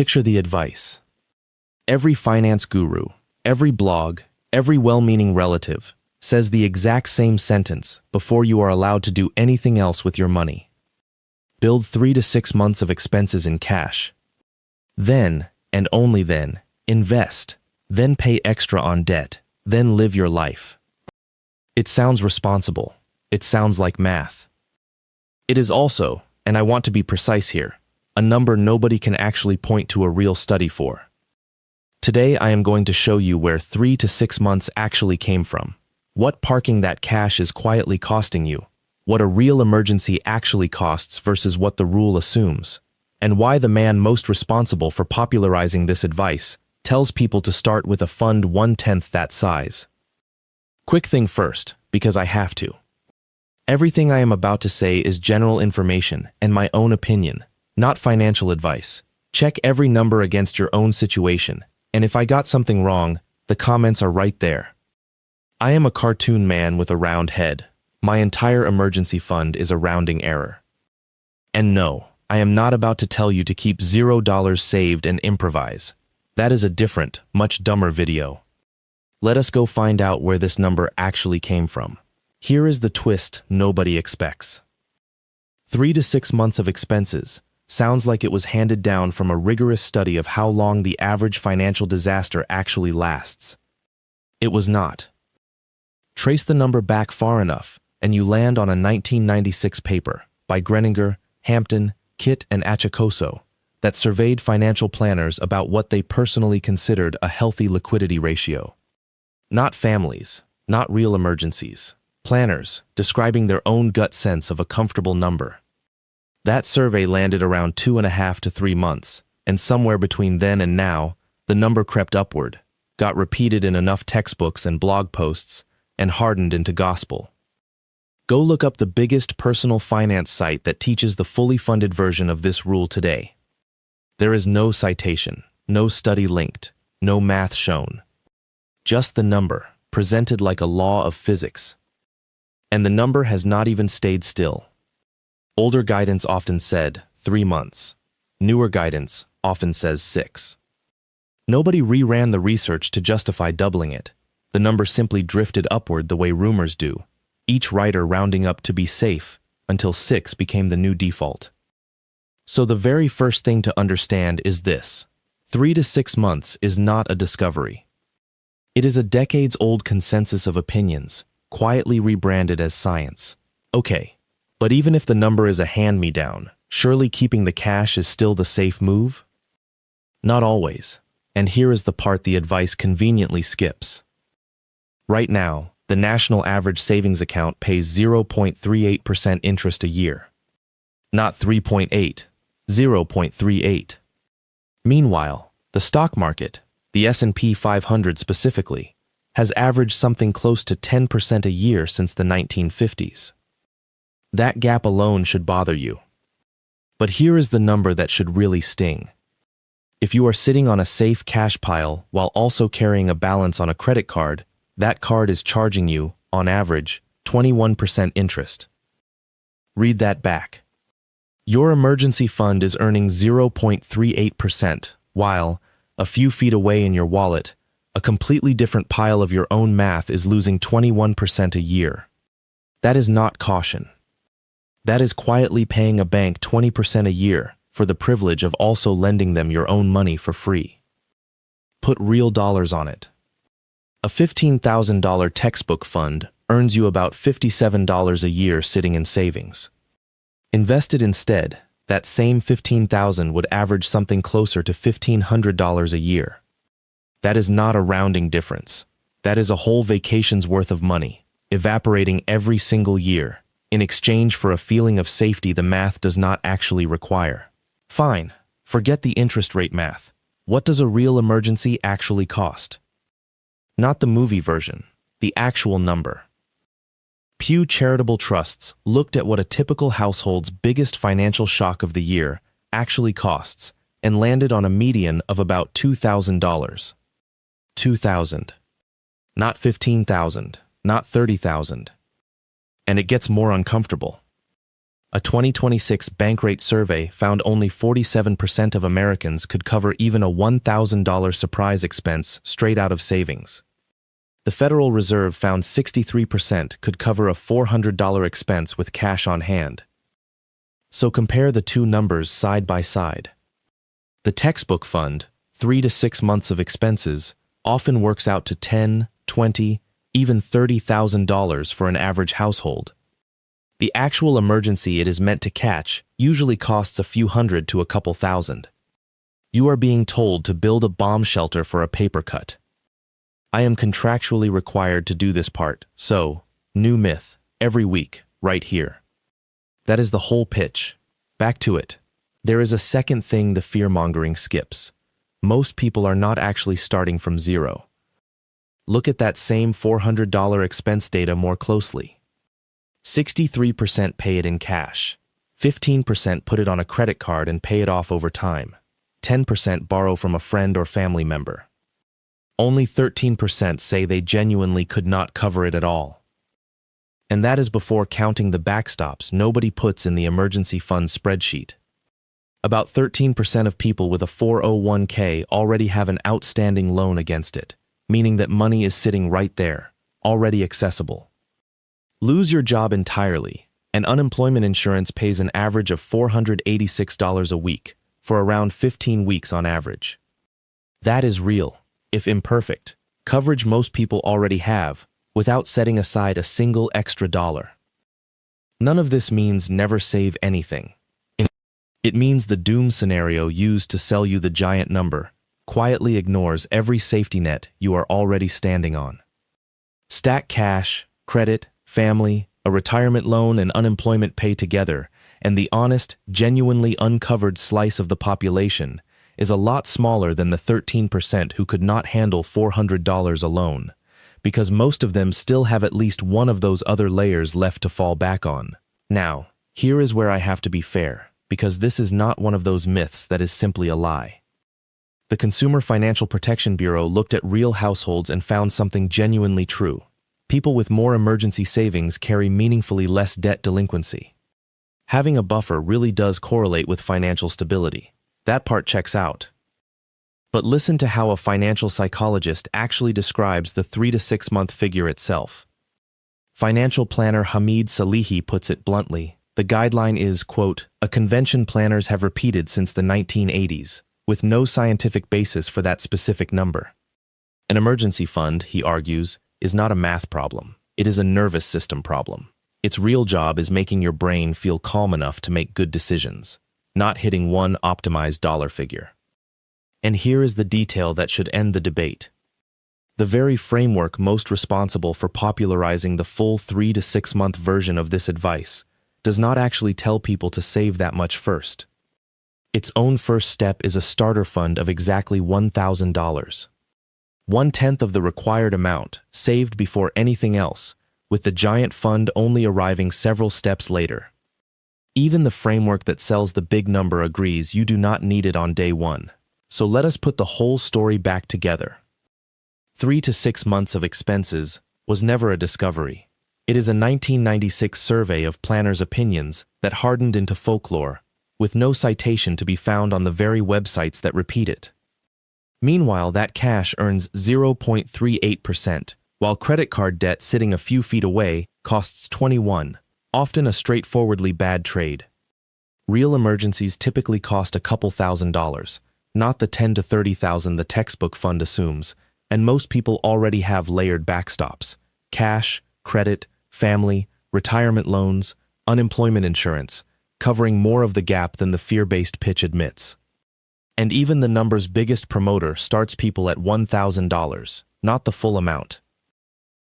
picture the advice. Every finance guru, every blog, every well-meaning relative says the exact same sentence before you are allowed to do anything else with your money. Build 3 to 6 months of expenses in cash. Then, and only then, invest. Then pay extra on debt. Then live your life. It sounds responsible. It sounds like math. It is also, and I want to be precise here, a number nobody can actually point to a real study for. Today I am going to show you where 3 to 6 months actually came from, what parking that cash is quietly costing you, what a real emergency actually costs versus what the rule assumes, and why the man most responsible for popularizing this advice tells people to start with a fund 1/10 that size. Quick thing first, because I have to. Everything I am about to say is general information and my own opinion, not financial advice. Check every number against your own situation, and if I got something wrong, the comments are right there. I am a cartoon man with a round head. My entire emergency fund is a rounding error. And no, I am not about to tell you to keep $0 saved and improvise. That is a different, much dumber video. Let us go find out where this number actually came from. Here is the twist nobody expects. 3 to 6 months of expenses sounds like it was handed down from a rigorous study of how long the average financial disaster actually lasts. It was not. Trace the number back far enough, and you land on a 1996 paper by Greninger, Hampton, Kitt, and Achacoso that surveyed financial planners about what they personally considered a healthy liquidity ratio. Not families, not real emergencies. Planners describing their own gut sense of a comfortable number. That survey landed around 2.5 to 3 months, and somewhere between then and now, the number crept upward, got repeated in enough textbooks and blog posts, and hardened into gospel. Go look up the biggest personal finance site that teaches the fully funded version of this rule today. There is no citation, no study linked, no math shown. Just the number, presented like a law of physics. And the number has not even stayed still. Older guidance often said 3 months. Newer guidance often says 6. Nobody reran the research to justify doubling it. The number simply drifted upward the way rumors do, each writer rounding up to be safe until 6 became the new default. So the very first thing to understand is this: 3 to 6 months is not a discovery. It is a decades-old consensus of opinions, quietly rebranded as science. Okay, but even if the number is a hand-me-down, surely keeping the cash is still the safe move? Not always, and here is the part the advice conveniently skips. Right now, the national average savings account pays 0.38% interest a year. Not 3.8, 0.38. Meanwhile, the stock market, the S&P 500 specifically, has averaged something close to 10% a year since the 1950s. That gap alone should bother you. But here is the number that should really sting. If you are sitting on a safe cash pile while also carrying a balance on a credit card, that card is charging you, on average, 21% interest. Read that back. Your emergency fund is earning 0.38%, while, a few feet away in your wallet, a completely different pile of your own math is losing 21% a year. That is not caution. That is quietly paying a bank 20% a year for the privilege of also lending them your own money for free. Put real dollars on it. A $15,000 textbook fund earns you about $57 a year sitting in savings. Invested instead, that same $15,000 would average something closer to $1,500 a year. That is not a rounding difference. That is a whole vacation's worth of money, evaporating every single year, in exchange for a feeling of safety the math does not actually require. Fine, forget the interest rate math. What does a real emergency actually cost? Not the movie version, the actual number. Pew Charitable Trusts looked at what a typical household's biggest financial shock of the year actually costs and landed on a median of about $2,000. $2,000. Not $15,000, not $30,000. And it gets more uncomfortable. A 2026 Bankrate survey found only 47% of Americans could cover even a $1,000 surprise expense straight out of savings. The Federal Reserve found 63% could cover a $400 expense with cash on hand. So compare the two numbers side by side. The textbook fund, 3 to 6 months of expenses, often works out to $10, $20, even $30,000 for an average household. The actual emergency it is meant to catch usually costs a few hundred to a couple thousand. You are being told to build a bomb shelter for a paper cut. I am contractually required to do this part, so, new myth, every week, right here. That is the whole pitch. Back to it. There is a second thing the fear-mongering skips. Most people are not actually starting from zero. Look at that same $400 expense data more closely. 63% pay it in cash. 15% put it on a credit card and pay it off over time. 10% borrow from a friend or family member. Only 13% say they genuinely could not cover it at all. And that is before counting the backstops nobody puts in the emergency fund spreadsheet. About 13% of people with a 401k already have an outstanding loan against it, meaning that money is sitting right there, already accessible. Lose your job entirely, and unemployment insurance pays an average of $486 a week, for around 15 weeks on average. That is real, if imperfect, coverage most people already have, without setting aside a single extra dollar. None of this means never save anything. It means the doom scenario used to sell you the giant number quietly ignores every safety net you are already standing on. Stack cash, credit, family, a retirement loan, and unemployment pay together, and the honest, genuinely uncovered slice of the population is a lot smaller than the 13% who could not handle $400 alone, because most of them still have at least one of those other layers left to fall back on. Now, here is where I have to be fair, because this is not one of those myths that is simply a lie. The Consumer Financial Protection Bureau looked at real households and found something genuinely true. People with more emergency savings carry meaningfully less debt delinquency. Having a buffer really does correlate with financial stability. That part checks out. But listen to how a financial psychologist actually describes the 3 to 6 month figure itself. Financial planner Hamid Salihi puts it bluntly. The guideline is, quote, a convention planners have repeated since the 1980s, with no scientific basis for that specific number. An emergency fund, he argues, is not a math problem. It is a nervous system problem. Its real job is making your brain feel calm enough to make good decisions, not hitting one optimized dollar figure. And here is the detail that should end the debate. The very framework most responsible for popularizing the full 3 to 6 month version of this advice does not actually tell people to save that much first. Its own first step is a starter fund of exactly $1,000. 1/10 of the required amount, saved before anything else, with the giant fund only arriving several steps later. Even the framework that sells the big number agrees you do not need it on day one. So let us put the whole story back together. 3 to 6 months of expenses was never a discovery. It is a 1996 survey of planners' opinions that hardened into folklore, with no citation to be found on the very websites that repeat it. Meanwhile, that cash earns 0.38%, while credit card debt sitting a few feet away costs 21%, often a straightforwardly bad trade. Real emergencies typically cost a couple $1,000s, not the $10,000 to $30,000 the textbook fund assumes, and most people already have layered backstops: cash, credit, family, retirement loans, unemployment insurance, covering more of the gap than the fear-based pitch admits. And even the number's biggest promoter starts people at $1,000, not the full amount.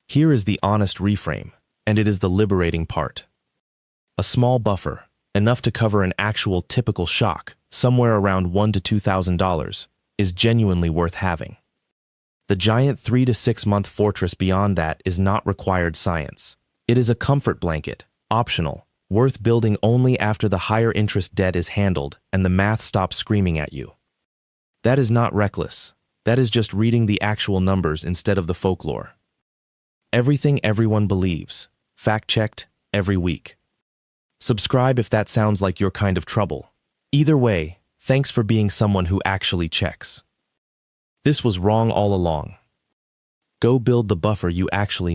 Here is the honest reframe, and it is the liberating part. A small buffer, enough to cover an actual typical shock, somewhere around $1,000 to $2,000, is genuinely worth having. The giant 3 to 6 month fortress beyond that is not required science. It is a comfort blanket, optional, worth building only after the higher interest debt is handled and the math stops screaming at you. That is not reckless. That is just reading the actual numbers instead of the folklore. Everything everyone believes, fact-checked every week. Subscribe if that sounds like your kind of trouble. Either way, thanks for being someone who actually checks. This was wrong all along. Go build the buffer you actually need.